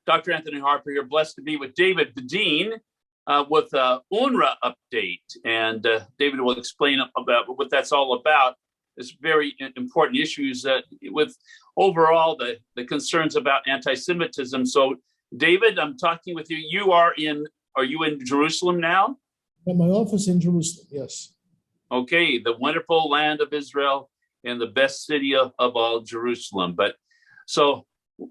Dr. Anthony Harper here, blessed to be with David Bedein with UNRWA update. And David will explain about what that's all about. It's very important issues with overall the concerns about anti-Semitism. So David, I'm talking with you. Are you in Jerusalem now? At my office in Jerusalem, yes. Okay, the wonderful land of Israel and the best city of all, Jerusalem. But so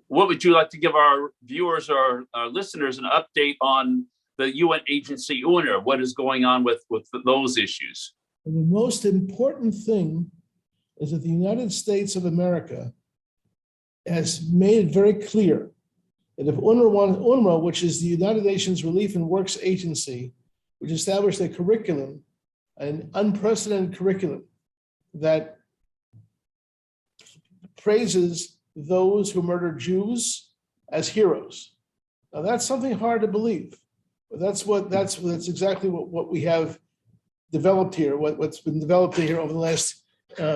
what would you like to give our viewers or our listeners an update on the UN agency UNRWA? What is going on with those issues? And the most important thing is that the United States of America has made it very clear that if UNRWA, which is the United Nations Relief and Works Agency, which established a curriculum, an unprecedented curriculum that praises those who murder Jews as heroes. Now that's something hard to believe, but that's exactly what we have developed here, what's been developed here over the last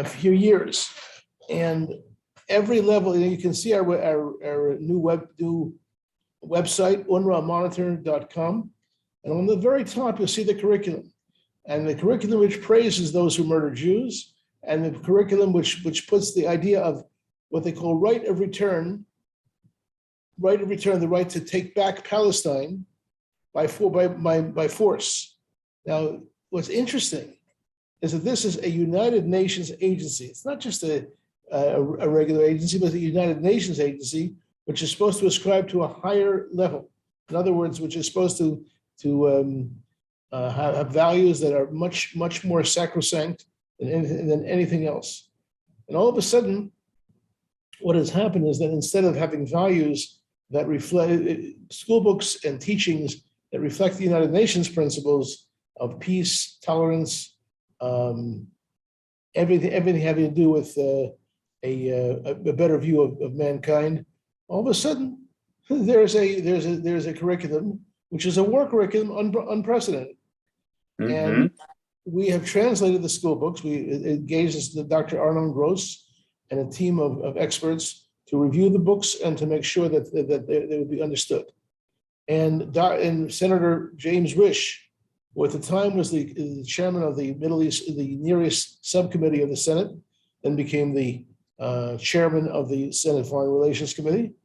few years. And every level, you can see our new website, UNRWAmonitor.com. And on the very top, you'll see the curriculum. And the curriculum which praises those who murder Jews, and the curriculum which puts the idea of what they call right of return, the right to take back Palestine by force. Now, what's interesting is that this is a United Nations agency. It's not just a regular agency, but a United Nations agency, which is supposed to ascribe to a higher level. In other words, which is supposed to have values that are much more sacrosanct than anything else. And all of a sudden, what has happened is that instead of having values that reflect school books and teachings that reflect the United Nations principles of peace, tolerance, everything having to do with a better view of mankind, all of a sudden there's a curriculum which is a war curriculum unprecedented. Mm-hmm. And we have translated the school books. We engaged Dr. Arnold Gross and a team of experts to review the books and to make sure that they would be understood. And Senator James Risch, who at the time was the chairman of the Near East subcommittee of the Senate, then became the chairman of the Senate Foreign Relations Committee,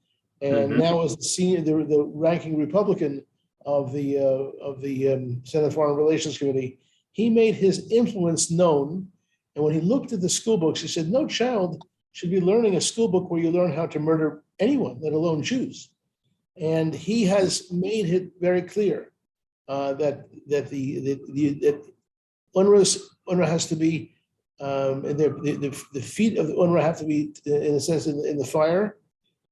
and now is the ranking Republican of the Senate Foreign Relations Committee. He made his influence known, and when he looked at the school books, he said, "No child should be learning a school book where you learn how to murder anyone, let alone Jews." And he has made it very clear that UNRWA has to be, the feet of the UNRWA have to be, in a sense, in the fire,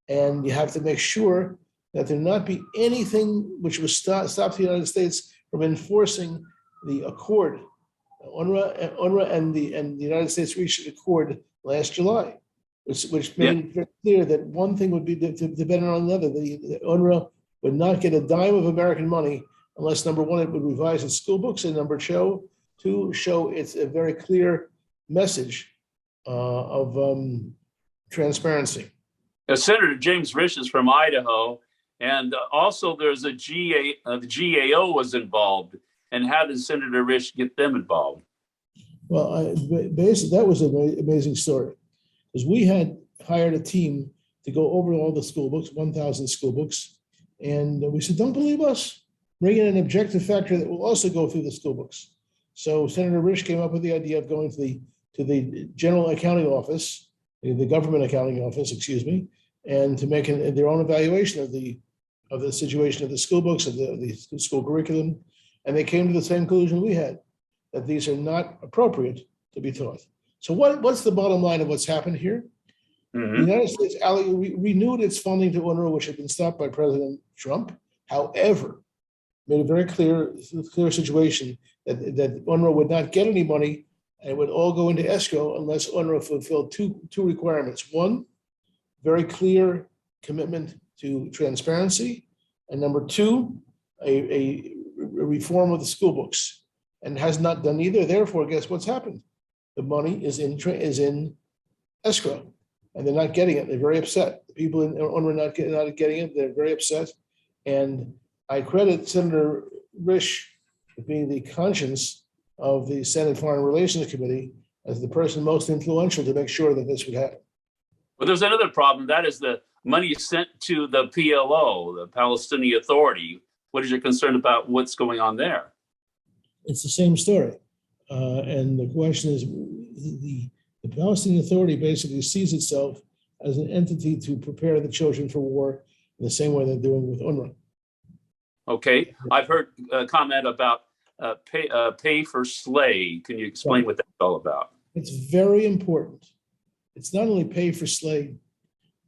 and you have to make sure that there not be anything which would stop the United States from enforcing the accord. UNRWA and the United States reached an accord last July, which made it clear that one thing would be dependent on another. The UNRWA would not get a dime of American money unless, number one, it would revise its school books, and number two, show it's a very clear message of transparency. Senator James Risch is from Idaho, and also there's the GAO was involved. And how did Senator Risch get them involved? Well, basically, that was an amazing story, because we had hired a team to go over all the school books, 1,000 school books, and we said, "Don't believe us. Bring in an objective factor that will also go through the school books." So Senator Risch came up with the idea of going to the General Accounting Office, the Government Accounting Office, excuse me, and to make their own evaluation of the situation of the school books, of the school curriculum. And they came to the same conclusion we had, that these are not appropriate to be taught. So what's the bottom line of what's happened here? The United States renewed its funding to UNRWA, which had been stopped by President Trump. However, made a very clear situation that UNRWA would not get any money, and it would all go into escrow unless UNRWA fulfilled two requirements. One, very clear commitment to transparency, and number two, a reform of the school books, and has not done either. Therefore, guess what's happened? The money is in escrow. and they're not getting it. They're very upset. The people in UNRWA not getting it. They're very upset. And I credit Senator Risch for being the conscience of the Senate Foreign Relations Committee as the person most influential to make sure that this would happen. Well, there's another problem. That is the money sent to the PLO, the Palestinian Authority. What is your concern about what's going on there? It's the same story. And the question is, the Palestinian Authority basically sees itself as an entity to prepare the children for war in the same way they're doing with UNRWA. Okay. I've heard a comment about pay for slay. Can you explain what that's all about? It's very important. It's not only pay for slay,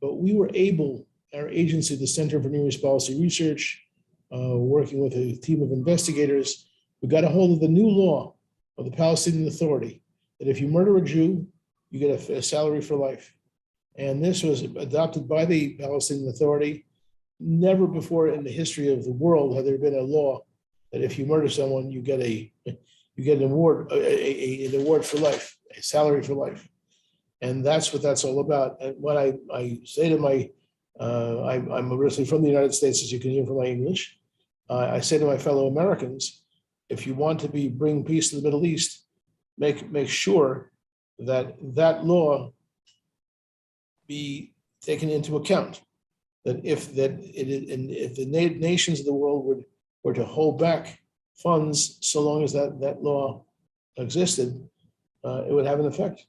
but we were able, our agency, the Center for Near East Policy Research, working with a team of investigators, we got a hold of the new law of the Palestinian Authority that if you murder a Jew, you get a salary for life. And this was adopted by the Palestinian Authority. Never before in the history of the world had there been a law that if you murder someone, you get an award, an award for life, a salary for life. And that's what that's all about. And what I say to my, I'm originally from the United States, as you can hear from my English. I say to my fellow Americans, if you want to bring peace to the Middle East, make sure that that law be taken into account. That if the nations of the world were to hold back funds so long as that law existed, it would have an effect.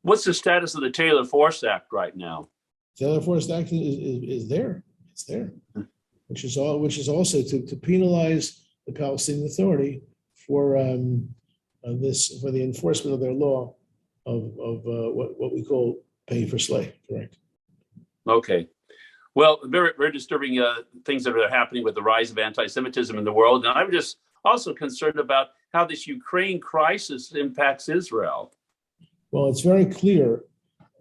What's the status of the Taylor Force Act right now? The Taylor Force Act is there. It's there, which is also to penalize the Palestinian Authority for the enforcement of their law of what we call pay for slay. Correct. Okay. Well, very, very disturbing things that are happening with the rise of anti-Semitism in the world. And I'm just also concerned about how this Ukraine crisis impacts Israel. Well, it's very clear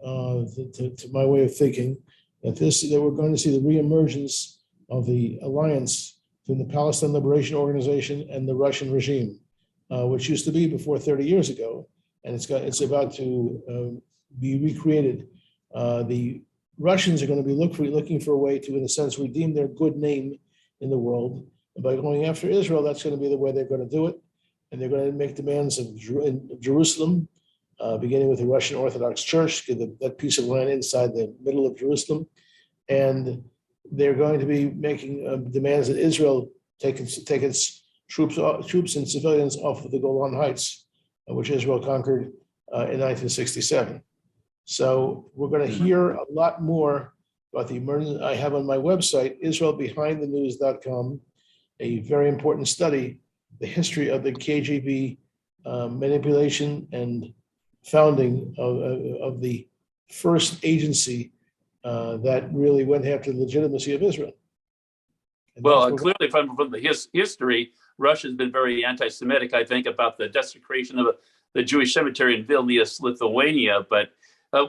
to my way of thinking that we're going to see the reemergence of the alliance between the Palestine Liberation Organization and the Russian regime, which used to be before 30 years ago, and it's about to be recreated. The Russians are going to be looking for a way to, in a sense, redeem their good name in the world. And by going after Israel, that's going to be the way they're going to do it. And they're going to make demands of Jerusalem, beginning with the Russian Orthodox Church, that piece of land inside the middle of Jerusalem. And they're going to be making demands that Israel take its troops and civilians off of the Golan Heights, which Israel conquered in 1967. So we're going to hear a lot more about the emergence. I have on my website, IsraelBehindTheNews.com, a very important study, the history of the KGB manipulation and founding of the first agency that really went after the legitimacy of Israel. And well, clearly from the history, Russia has been very anti-Semitic, I think, about the desecration of the Jewish cemetery in Vilnius, Lithuania. But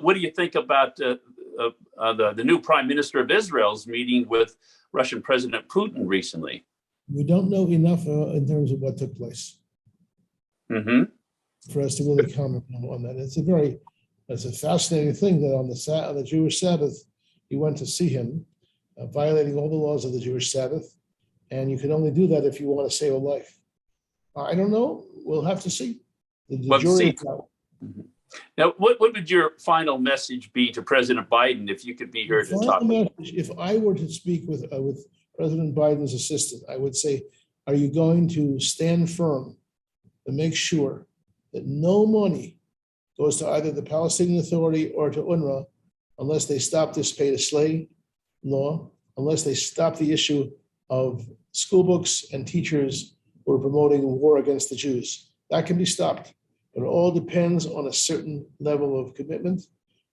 what do you think about the new prime minister of Israel's meeting with Russian President Putin recently? We don't know enough in terms of what took place for us to really comment on that. It's a fascinating thing that on the Jewish Sabbath, he went to see him, violating all the laws of the Jewish Sabbath. And you can only do that if you want to save a life. I don't know. We'll have to see. The jury is out. Now, what would your final message be to President Biden if you could be here to talk? If I were to speak with President Biden's assistant, I would say, are you going to stand firm to make sure that no money goes to either the Palestinian Authority or to UNRWA unless they stop this pay to slay law, unless they stop the issue of school books and teachers who are promoting war against the Jews? That can be stopped. But it all depends on a certain level of commitment.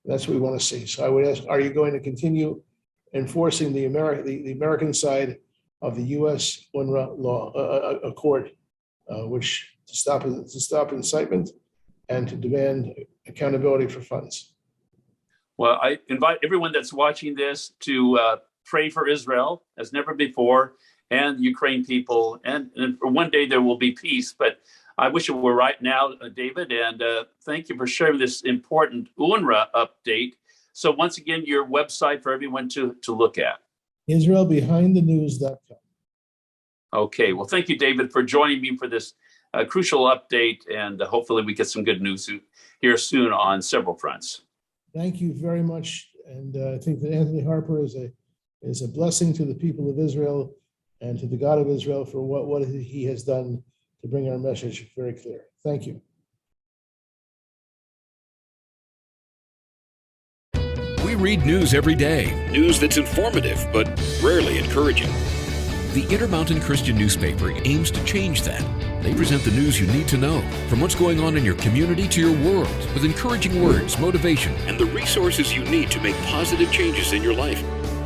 That's what we want to see. So I would ask, are you going to continue enforcing the American side of the U.S. UNRWA law accord, which to stop incitement and to demand accountability for funds? Well, I invite everyone that's watching this to pray for Israel as never before and the Ukraine people. And for one day there will be peace. But I wish it were right now, David, and thank you for sharing this important UNRWA update. So once again, your website for everyone to look at. IsraelBehindTheNews.com. Okay. Well, thank you, David, for joining me for this crucial update. And hopefully we get some good news here soon on several fronts. Thank you very much. And I think that Anthony Harper is a blessing to the people of Israel and to the God of Israel for what he has done to bring our message very clear. Thank you. We read news every day, news that's informative but rarely encouraging. The Intermountain Christian newspaper aims to change that. They present the news you need to know, from what's going on in your community to your world, with encouraging words, motivation, and the resources you need to make positive changes in your life.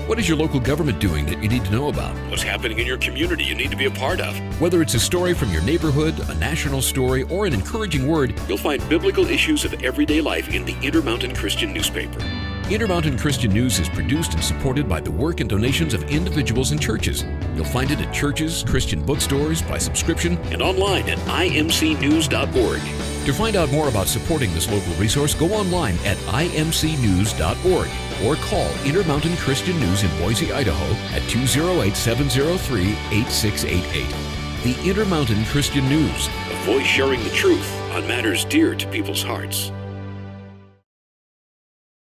What is your local government doing that you need to know about? What's happening in your community you need to be a part of? Whether it's a story from your neighborhood, a national story, or an encouraging word, you'll find biblical issues of everyday life in the Intermountain Christian newspaper. Intermountain Christian News is produced and supported by the work and donations of individuals and churches. You'll find it at churches, Christian bookstores, by subscription, and online at imcnews.org. To find out more about supporting this local resource, go online at imcnews.org or call Intermountain Christian News in Boise, Idaho at 208-703-8688. The Intermountain Christian News, a voice sharing the truth on matters dear to people's hearts.